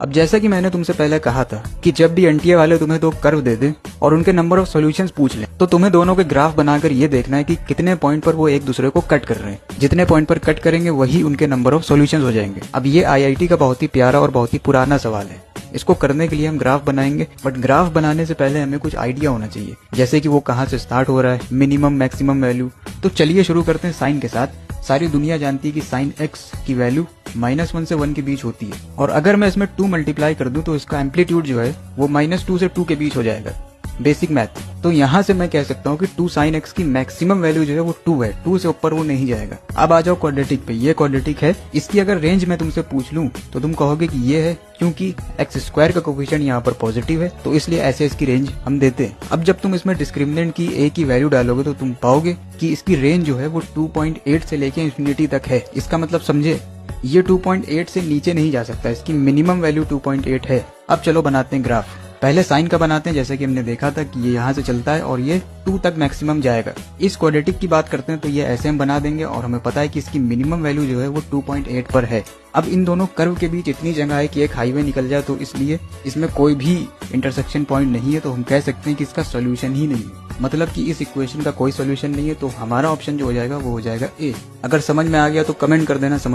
अब जैसा कि मैंने तुमसे पहले कहा था कि जब भी एनटीए वाले तुम्हें दो कर्व दे दे और उनके नंबर ऑफ सॉल्यूशंस पूछ ले, तो तुम्हें दोनों के ग्राफ बनाकर ये देखना है कि कितने पॉइंट पर वो एक दूसरे को कट कर रहे हैं। जितने पॉइंट पर कट करेंगे वही उनके नंबर ऑफ सॉल्यूशंस हो जाएंगे। अब ये आईआईटी का बहुत ही प्यारा और बहुत ही पुराना सवाल है। इसको करने के लिए हम ग्राफ बनाएंगे, बट ग्राफ बनाने से पहले हमें कुछ आइडिया होना चाहिए, जैसे कि वो कहाँ से स्टार्ट हो रहा है, मिनिमम मैक्सिमम वैल्यू। तो चलिए शुरू करते हैं साइन के साथ। सारी दुनिया जानती है कि साइन x की वैल्यू -1 से 1 के बीच होती है, और अगर मैं इसमें 2 मल्टीप्लाई कर दूं तो इसका एम्पलीट्यूड जो है वो -2 से 2 के बीच हो जाएगा। Basic math. तो यहाँ से मैं कह सकता हूँ कि 2 sin x की मैक्सिमम वैल्यू जो है वो 2 है, 2 से ऊपर वो नहीं जाएगा। अब आ जाओ क्वाड्रेटिक पे। ये क्वाड्रेटिक है, इसकी अगर रेंज मैं तुमसे पूछ लूं तो तुम कहोगे कि ये है, क्योंकि x² का कोफिशिएंट यहाँ पर पॉजिटिव है, तो इसलिए ऐसे इसकी रेंज हम देते हैं। अब जब तुम इसमें डिस्क्रिमिनेंट की a की वैल्यू डालोगे तो तुम पाओगे कि इसकी रेंज जो है वो 2.8 से लेके इंफिनिटी तक है। इसका मतलब समझे, ये 2.8 से नीचे नहीं जा सकता, इसकी मिनिमम वैल्यू 2.8 है। अब चलो बनाते हैं ग्राफ। पहले साइन का बनाते हैं, जैसे कि हमने देखा था कि ये यहाँ से चलता है और ये 2 तक मैक्सिमम जाएगा। इस क्वाड्रेटिक की बात करते हैं तो ये ऐसे हम बना देंगे, और हमें पता है कि इसकी मिनिमम वैल्यू जो है वो 2.8 पर है। अब इन दोनों कर्व के बीच इतनी जगह है कि एक हाईवे निकल जाए, तो इसलिए इसमें कोई भी इंटरसेक्शन पॉइंट नहीं है, तो हम कह सकते हैं कि इसका सोल्यूशन ही नहीं है। मतलब कि इस इक्वेशन का कोई सोल्यूशन नहीं है, तो हमारा ऑप्शन जो हो जाएगा वो हो जाएगा ए। अगर समझ में आ गया तो कमेंट कर देना। समझ